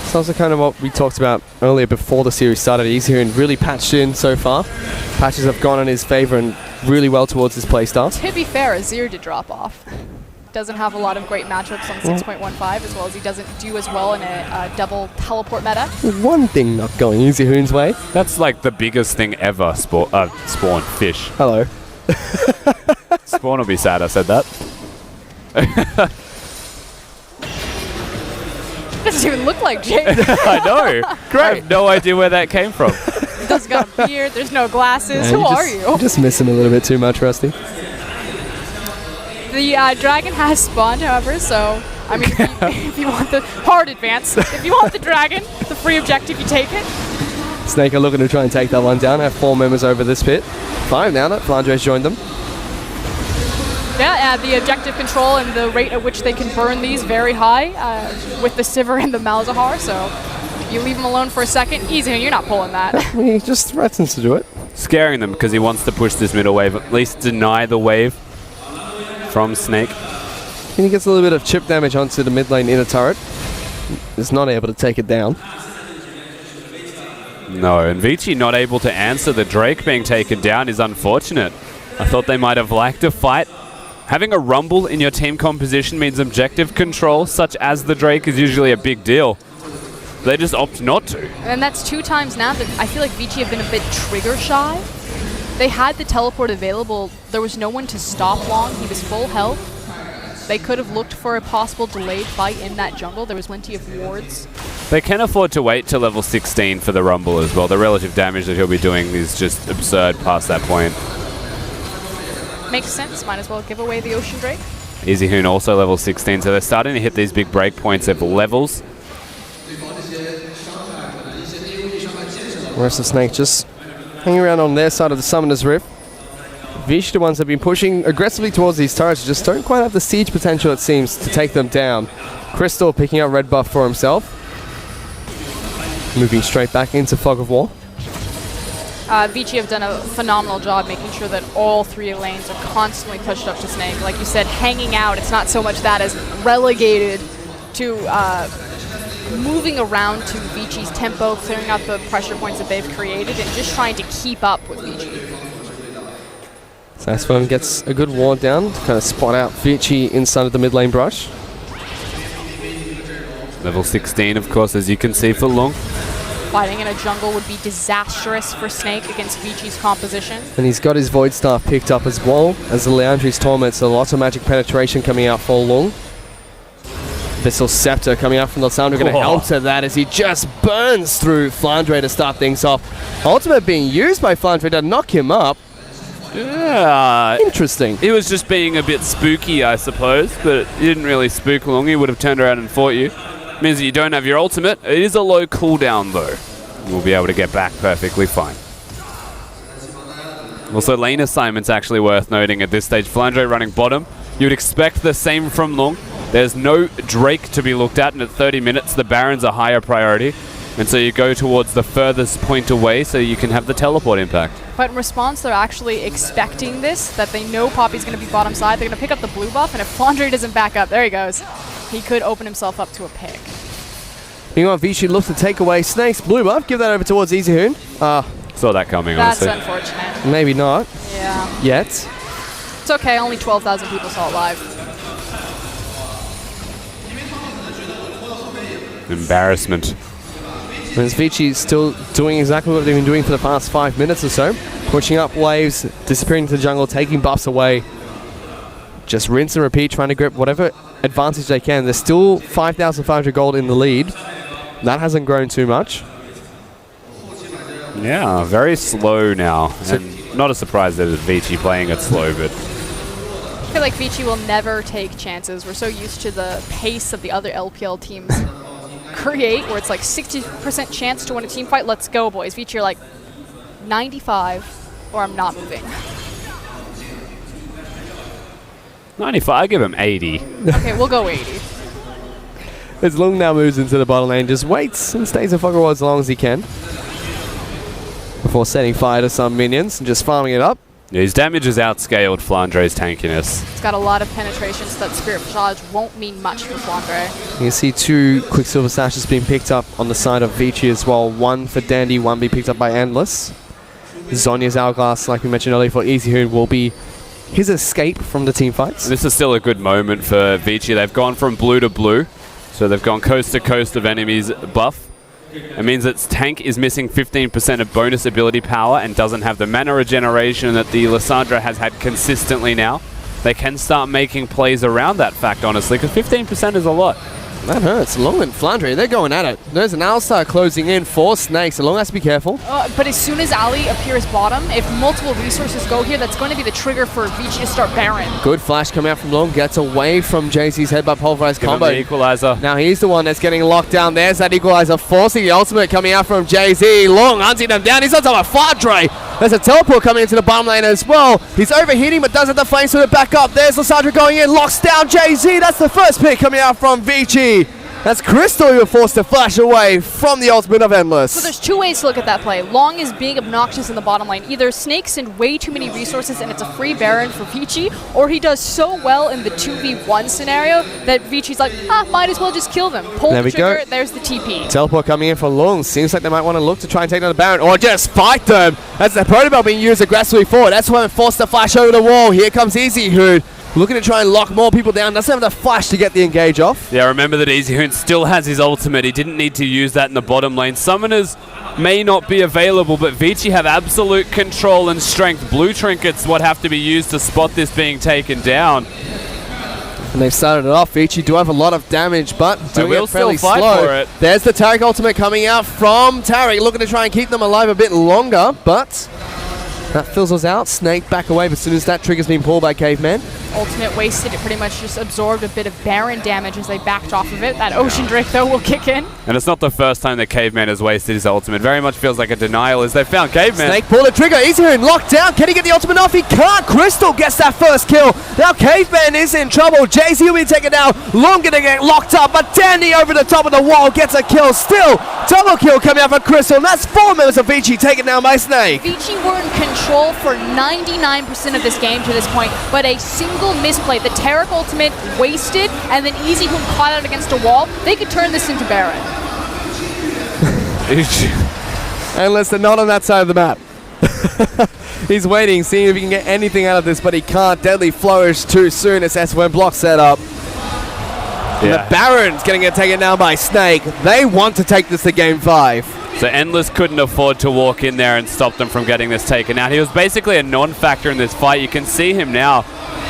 It's also kind of what we talked about earlier before the series started. EasyHoon really patched in so far. Patches have gone in his favor and really well towards his playstyle. To be fair, Azir did drop off. Doesn't have a lot of great matchups on 6.15, as well as he doesn't do as well in a double teleport meta. One thing not going EasyHoon's way. That's like the biggest thing ever, Spawn. Fish. Hello. Spawn will be sad I said that. Doesn't even look like Jake. I know. Great. I have no idea where that came from. He doesn't got a beard, there's no glasses. Who are you? You just miss him a little bit too much, Rusty. The dragon has spawned, however, so I mean, if you want the hard advance, if you want the dragon, the free objective, you take it. Snake are looking to try and take that one down. Have 4 members over this pit. 5 now that Flandre's joined them. Yeah, the objective control and the rate at which they can burn these very high with the Sivir and the Malzahar, so if you leave him alone for a second, easy, you're not pulling that. He just threatens to do it. Scaring them because he wants to push this middle wave, at least deny the wave from Snake. And he gets a little bit of chip damage onto the mid lane inner turret. Is not able to take it down. No, and Vici not able to answer. The Drake being taken down is unfortunate. I thought they might have liked a fight. Having a Rumble in your team composition means objective control, such as the Drake, is usually a big deal. They just opt not to. And that's 2 times now that I feel like Vici have been a bit trigger shy. They had the teleport available. There was no one to stop Long. He was full health. They could have looked for a possible delayed fight in that jungle. There was plenty of wards. They can afford to wait till level 16 for the Rumble as well. The relative damage that he'll be doing is just absurd past that point. Makes sense. Might as well give away the Ocean Drake. Easy Hoon also level 16, so they're starting to hit these big break points of levels. Where's the Snake just hanging around on their side of the Summoner's Rift. Vici, the ones that have been pushing aggressively towards these turrets, just don't quite have the siege potential, it seems, to take them down. Crystal picking up red buff for himself. Moving straight back into Fog of War. Vici have done a phenomenal job making sure that all 3 lanes are constantly pushed up to Snake. Like you said, hanging out, it's not so much that as relegated to moving around to Vici's tempo, clearing out the pressure points that they've created, and just trying to keep up with Vici. Sassphone gets a good ward down to kind of spot out Vici inside of the mid lane brush. Level 16, of course, as you can see for Lung. Fighting in a jungle would be disastrous for Snake against Vici's composition. And he's got his Void Staff picked up as well as the Leandri's Torment, so lots of magic penetration coming out for Lung. Visceral Scepter coming out from Lissandra, going to help to that as he just burns through Flandre to start things off. Ultimate being used by Flandre to knock him up. Yeah. Interesting. He was just being a bit spooky, I suppose, but he didn't really spook Lung. He would have turned around and fought you. Means that you don't have your ultimate. It is a low cooldown, though. We'll be able to get back perfectly fine. Also, lane assignment's actually worth noting at this stage. Flandre running bottom. You would expect the same from Lung. There's no Drake to be looked at, and at 30 minutes, the Baron's a higher priority. And so you go towards the furthest point away so you can have the teleport impact. But in response, they're actually expecting this, that they know Poppy's going to be bottom side. They're going to pick up the blue buff, and if Flandre doesn't back up, there he goes. He could open himself up to a pick. Meanwhile, Vici looks to take away Snake's blue buff. Give that over towards Easy Hoon. Saw that coming, That's honestly. unfortunate. Maybe not. Yeah. Yet. It's okay, only 12,000 people saw it live. Embarrassment. Whereas Vici still doing exactly what they've been doing for the past 5 minutes or so. Pushing up waves, disappearing into the jungle, taking buffs away. Just rinse and repeat, trying to grip whatever advantage they can. There's still 5,500 gold in the lead. That hasn't grown too much. Yeah, very slow now. And not a surprise that it's Vici playing it slow, but... I feel like Vici will never take chances. We're so used to the pace of the other LPL teams create, where it's like 60% chance to win a team fight. Let's go, boys. Vici are like 95, or I'm not moving. 95, I give him 80. Okay, we'll go 80. As Lung now moves into the bottom lane, just waits and stays in Fog as long as he can. Before setting fire to some minions and just farming it up. Yeah, his damage has outscaled Flandre's tankiness. It's got a lot of penetration, so that Spirit Charge won't mean much for Flandre. You can see 2 Quicksilver Sashes being picked up on the side of Vici as well. 1 for Dandy, 1 being picked up by Endless. Zhonya's Hourglass, like we mentioned earlier, for Easy Hoon will be his escape from the team fights. This is still a good moment for Vici. They've gone from blue to blue, so they've gone coast to coast of enemies buff. It means its tank is missing 15% of bonus ability power and doesn't have the mana regeneration that the Lissandra has had consistently now. They can start making plays around that fact, honestly, because 15% is a lot. That hurts. Long and Flandre, they're going at it. There's an Alistar closing in for Snake, so Long has to be careful. But as soon as Ali appears bottom, if multiple resources go here, that's going to be the trigger for Vici to start Baron. Good flash coming out from Long, gets away from JC's headbutt pulverized Give him combo. the equalizer. Now he's the one that's getting locked down. There's that equalizer, forcing the ultimate coming out from JZ. Long hunting them down. He's on top of Flandre. There's a teleport coming into the bottom lane as well. He's overheating, but does have the flames to it back up. There's Lissandra going in, locks down JZ. That's the first pick coming out from Vici. That's Crystal who forced to flash away from the ultimate of Endless. So there's two ways to look at that play. Long is being obnoxious in the bottom lane. Either Snake sends way too many resources and it's a free Baron for Vici, or he does so well in the 2v1 scenario that Vici's like, might as well just kill them. Pull the trigger, there's the TP. Teleport coming in for Long. Seems like they might want to look to try and take down the Baron, or just fight them. That's the protocol being used aggressively forward. That's why they forced to flash over the wall. Here comes Easy Hood, looking to try and lock more people down. Doesn't have the flash to get the engage off. Yeah, remember that Easy Hoon still has his ultimate. He didn't need to use that in the bottom lane. Summoners may not be available, but Vici have absolute control and strength. Blue trinkets what have to be used to spot this being taken down. And they've started it off. Vici do have a lot of damage, but doing it fairly slow. For it. There's the Taric ultimate coming out from Taric, looking to try and keep them alive a bit longer, but that fizzles out. Snake back away, but as soon as that trigger's been pulled by Caveman. Ultimate wasted. It pretty much just absorbed a bit of Baron damage as they backed off of it. That Ocean Drake, though, will kick in. And it's not the first time that Caveman has wasted his ultimate. Very much feels like a denial as they found Caveman. Snake pull the trigger. Easy Hoon locked down. Can he get the ultimate off? He can't. Crystal gets that first kill. Now Caveman is in trouble. Jay-Z will be taken down. Long gonna get locked up, but Dandy over the top of the wall gets a kill. Still, double kill coming out for Crystal, and that's 4 members of Vici taken down by Snake. Vici were in control for 99% of this game to this point, but a single misplay. The Taric ultimate wasted, and then Easy Hoon caught out against a wall. They could turn this into Baron. Unless they're not on that side of the map. He's waiting, seeing if he can get anything out of this, but he can't. Deadly Flourish too soon as S1 block set up. Yeah. The Baron's going to get taken down by Snake. They want to take this to game 5. So Endless couldn't afford to walk in there and stop them from getting this taken out. He was basically a non-factor in this fight. You can see him now.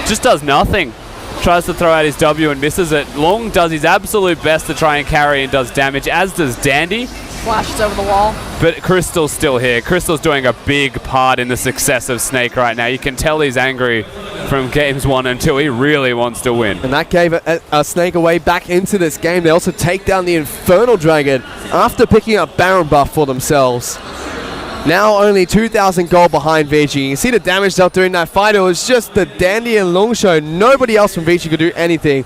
Just does nothing. Tries to throw out his W and misses it. Long does his absolute best to try and carry and does damage, as does Dandy. Flashes over the wall. But Crystal's still here. Crystal's doing a big part in the success of Snake right now. You can tell he's angry from games 1 and 2. He really wants to win. And that gave a Snake a way back into this game. They also take down the Infernal Dragon after picking up Baron buff for themselves. Now only 2,000 gold behind Vici. You see the damage dealt during that fight. It was just the Dandy and Long show. Nobody else from Vici could do anything.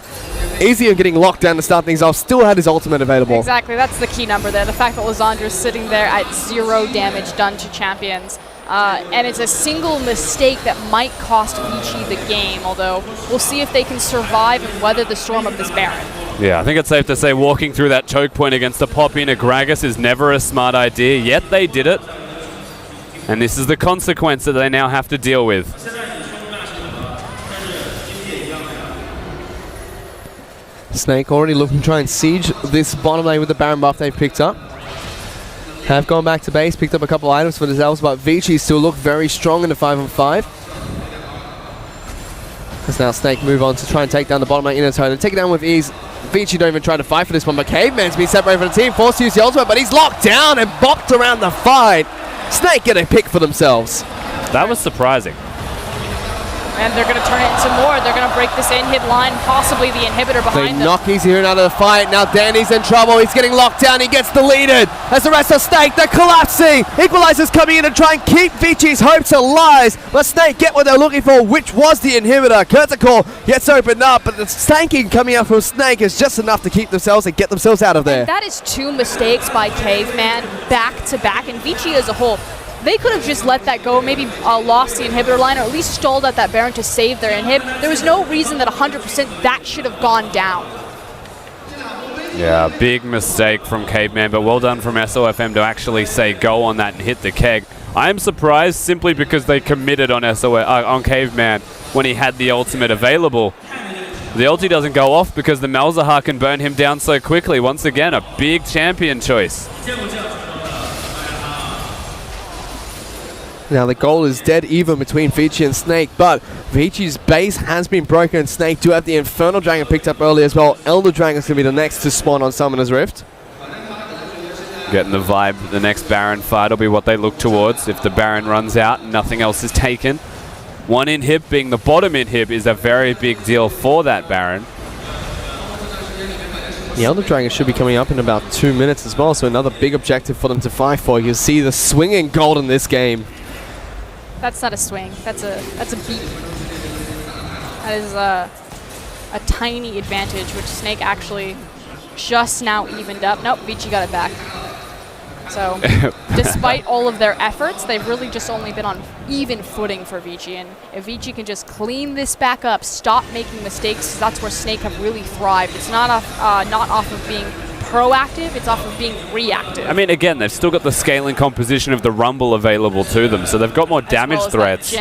Easy on getting locked down to start things off. Still had his ultimate available. Exactly. That's the key number there. The fact that Lysandra's sitting there at 0 damage done to champions. And it's a single mistake that might cost Vici the game, although we'll see if they can survive and weather the storm of this Baron. Yeah, I think it's safe to say walking through that choke point against a Poppy and a Gragas is never a smart idea, yet they did it. And this is the consequence that they now have to deal with. Snake already looking to try and siege this bottom lane with the Baron buff they've picked up. Have gone back to base, picked up a couple items for themselves, but Vici still look very strong in the 5-on-5. As now Snake move on to try and take down the bottom lane inner turn and take it down with ease. Vici don't even try to fight for this one, but Caveman's been separated from the team, forced to use the ultimate, but he's locked down and bopped around the fight. Snake get a pick for themselves. That was surprising. And they're going to turn it into more. They're going to break this in-hit line, possibly the inhibitor behind them. They knock Easy Hoon out of the fight. Now Dandy's in trouble. He's getting locked down. He gets deleted. As the rest of Snake, they're collapsing. Equalizer's coming in to try and keep Vici's hopes alive. But Snake get what they're looking for, which was the inhibitor. Curtical gets opened up, but the stanking coming out from Snake is just enough to keep themselves and get themselves out of there. And that is 2 mistakes by Caveman back-to-back, and Vici as a whole. They could have just let that go, maybe lost the inhibitor line, or at least stalled at that Baron to save their inhib. There was no reason that 100% that should have gone down. Yeah, big mistake from Caveman, but well done from SOFM to actually say go on that and hit the keg. I am surprised simply because they committed on on Caveman when he had the ultimate available. The ulti doesn't go off because the Malzahar can burn him down so quickly. Once again, a big champion choice. Now the goal is dead even between Vici and Snake, but Vici's base has been broken. Snake do have the Infernal Dragon picked up early as well. Elder Dragon's going to be the next to spawn on Summoner's Rift. Getting the vibe, the next Baron fight will be what they look towards. If the Baron runs out and nothing else is taken. 1 inhib being the bottom inhib is a very big deal for that Baron. The Elder Dragon should be coming up in about 2 minutes as well, so another big objective for them to fight for. You'll see the swinging gold in this game. That's not a swing. That's a beat. That is a tiny advantage, which Snake actually just now evened up. Nope, Vici got it back. So, despite all of their efforts, they've really just only been on even footing for Vici. And if Vici can just clean this back up, stop making mistakes, that's where Snake have really thrived. It's not off of being proactive, it's off of being reactive. I mean, again, they've still got the scaling composition of the Rumble available to them, so they've got more damage threats.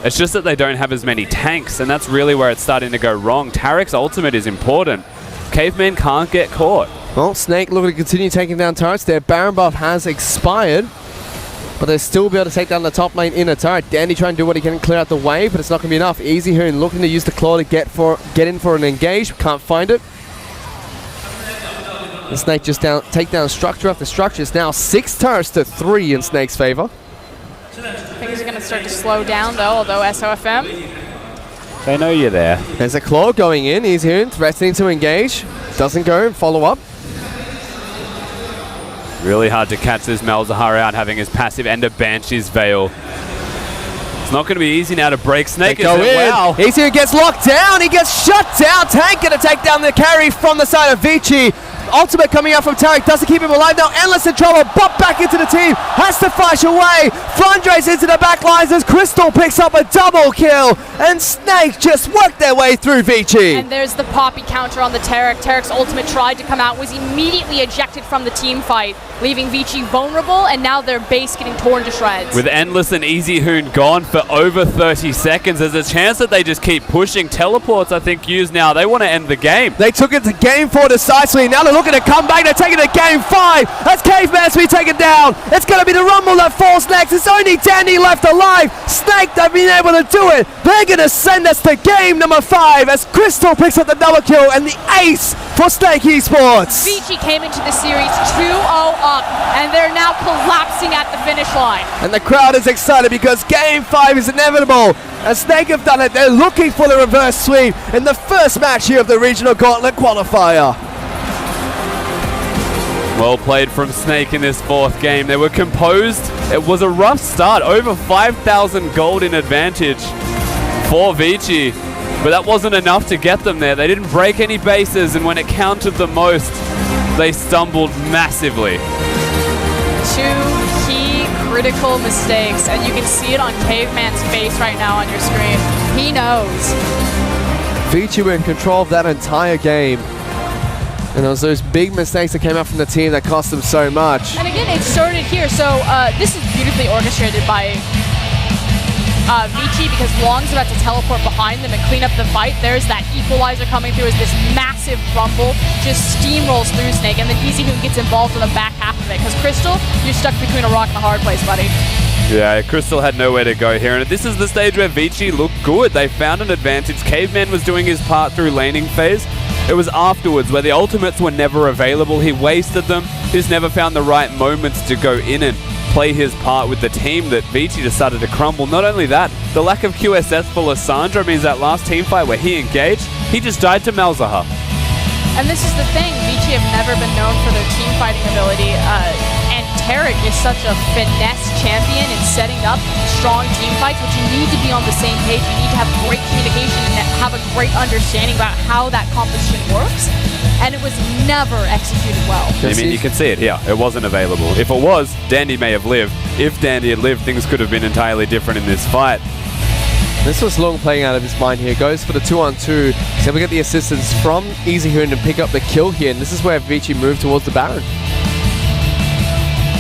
It's just that they don't have as many tanks, and that's really where it's starting to go wrong. Tarek's ultimate is important. Caveman can't get caught. Well, Snake looking to continue taking down turrets. Their Baron buff has expired, but they'll still be able to take down the top lane inner turret. Dandy trying to do what he can, clear out the way, but it's not going to be enough. easyhoon looking to use the claw to get in for an engage. Can't find it. And Snake just take down structure after structure. It's now 6 turrets to 3 in Snake's favor. Things are going to start to slow down, though, although SOFM. They know you're there. There's a claw going in. easyhoon threatening to engage. Doesn't go. Follow up. Really hard to catch this Malzahar out, having his passive Ender Banshee's Veil. It's not going to be easy now to break Snake. Go in. Wow. easyhoon gets locked down. He gets shut down. Tank going to take down the carry from the side of Vici. Ultimate coming out from Tarek, doesn't keep him alive now. Endless in trouble, but back into the team. Has to flash away. Flandres into the back lines as Crystal picks up a double kill. And Snake just worked their way through Vici. And there's the Poppy counter on the Tarek. Tarek's ultimate tried to come out, was immediately ejected from the team fight, leaving Vici vulnerable, and now their base getting torn to shreds. With Endless and easyhoon gone for over 30 seconds, there's a chance that they just keep pushing. Teleports, I think, used now. They want to end the game. They took it to game 4 decisively. Now they're looking to come back. They're taking it to game 5. That's Caveman to be taken down. It's going to be the Rumble that falls next. It's only Dandy left alive. Snake, they've been able to do it. They're going to send us to game number 5 as Crystal picks up the double kill and the ace for Snake eSports. Vici came into the series 2-0 up, and they're now collapsing at the finish line. And the crowd is excited because game 5 is inevitable. As Snake have done it, they're looking for the reverse sweep in the first match here of the Regional Gauntlet Qualifier. Well played from Snake in this 4th game. They were composed. It was a rough start. Over 5,000 gold in advantage for Vici. But that wasn't enough to get them there. They didn't break any bases, and when it counted the most, they stumbled massively. 2 key critical mistakes, and you can see it on Caveman's face right now on your screen. He knows. Vici were in control of that entire game. And it was those big mistakes that came out from the team that cost them so much. And again, it started here. So this is beautifully orchestrated by Vici, because Long's about to teleport behind them and clean up the fight. There's that equalizer coming through as this massive rumble just steamrolls through Snake, and then easyhoon gets involved in the back half of it. Because Crystal, you're stuck between a rock and a hard place, buddy. Yeah, Crystal had nowhere to go here, and this is the stage where Vici looked good. They found an advantage. Caveman was doing his part through laning phase. It was afterwards where the ultimates were never available. He wasted them. He's never found the right moments to go in and play his part with the team that Vici just started to crumble. Not only that, the lack of QSS for Lissandra means that last team fight where he engaged, he just died to Malzahar. And this is the thing, Vici have never been known for their team fighting ability, and Tarek is such a finesse champion in setting up strong team fights, which you need to be on the same page. You need to have great communication and have a great understanding about how that composition works, and it was never executed well. I mean, you can see it here. It wasn't available. If it was, Dandy may have lived. If Dandy had lived, things could have been entirely different in this fight. This was Long playing out of his mind here. Goes for the 2-on-2. So we get the assistance from easyhoon to pick up the kill here. And this is where Vici moved towards the Baron.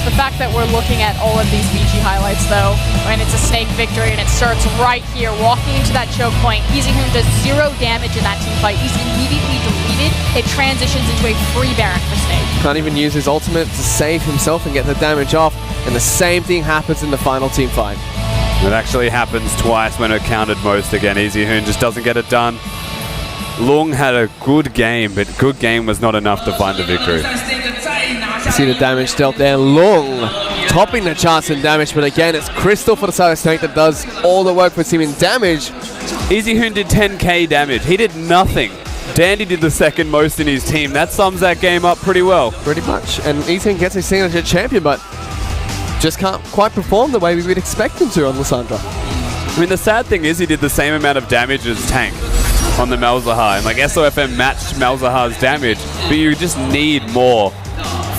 The fact that we're looking at all of these Vici highlights, though, and it's a Snake victory, and it starts right here, walking into that choke point. easyhoon does 0 damage in that team fight. He's immediately deleted. It transitions into a free Baron for Snake. Can't even use his ultimate to save himself and get the damage off. And the same thing happens in the final team fight. It actually happens twice when it counted most again. easyhoon just doesn't get it done. Long had a good game, but good game was not enough to find the victory. You see the damage dealt there. Long topping the charts in damage, but again, it's Crystal for the side of Snake that does all the work for team in damage. easyhoon did 10k damage. He did nothing. Dandy did the second most in his team. That sums that game up pretty well. Pretty much. And easyhoon gets his signature champion, but just can't quite perform the way we would expect him to on Lissandra. I mean, the sad thing is he did the same amount of damage as Tank. on the Malzahar. And like SOFM matched Malzahar's damage, but you just need more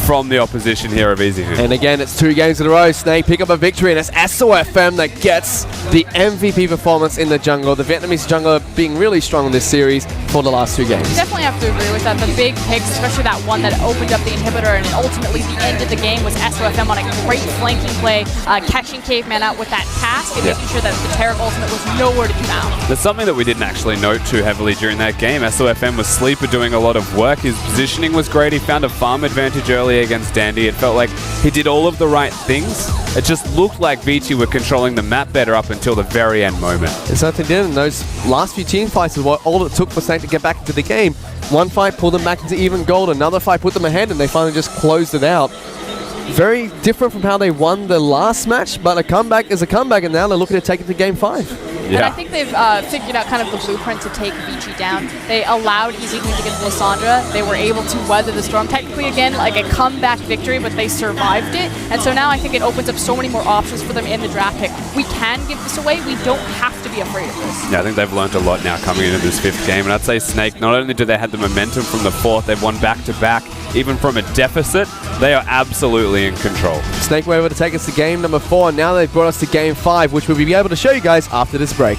from the opposition here of Easy. And again, it's 2 games in a row. Snake pick up a victory, and it's SOFM that gets the MVP performance in the jungle. The Vietnamese jungler being really strong in this series for the last 2 games. Definitely have to agree with that. The big picks, especially that one that opened up the inhibitor and ultimately the end of the game, was SOFM on a great flanking play, catching Caveman out with that task and making sure that the Taric ultimate was nowhere to be found. There's something that we didn't actually note too heavily during that game. SOFM was Sleeper doing a lot of work. His positioning was great. He found a farm advantage early against Dandy. It felt like he did all of the right things. It just looked like Vici were controlling the map better up until the very end moment. It certainly did, and those last few team fights is what all it took for Snake to get back into the game. One fight pulled them back into even gold, another fight put them ahead, and they finally just closed it out. Very different from how they won the last match, but a comeback is a comeback, and now they're looking to take it to game 5. And I think they've figured out kind of the blueprint to take Vici down. They allowed Easy Queen to get Lysandra. They were able to weather the storm. Technically, again, like a comeback victory, but they survived it. And so now I think it opens up so many more options for them in the draft pick. We can give this away. We don't have to be afraid of this. Yeah, I think they've learned a lot now coming into this 5th game. And I'd say Snake, not only do they have the momentum from the 4th, they've won back-to-back. Even from a deficit, they are absolutely in control. Snake were able to take us to game number 4, and now they've brought us to game 5, which we'll be able to show you guys after this break.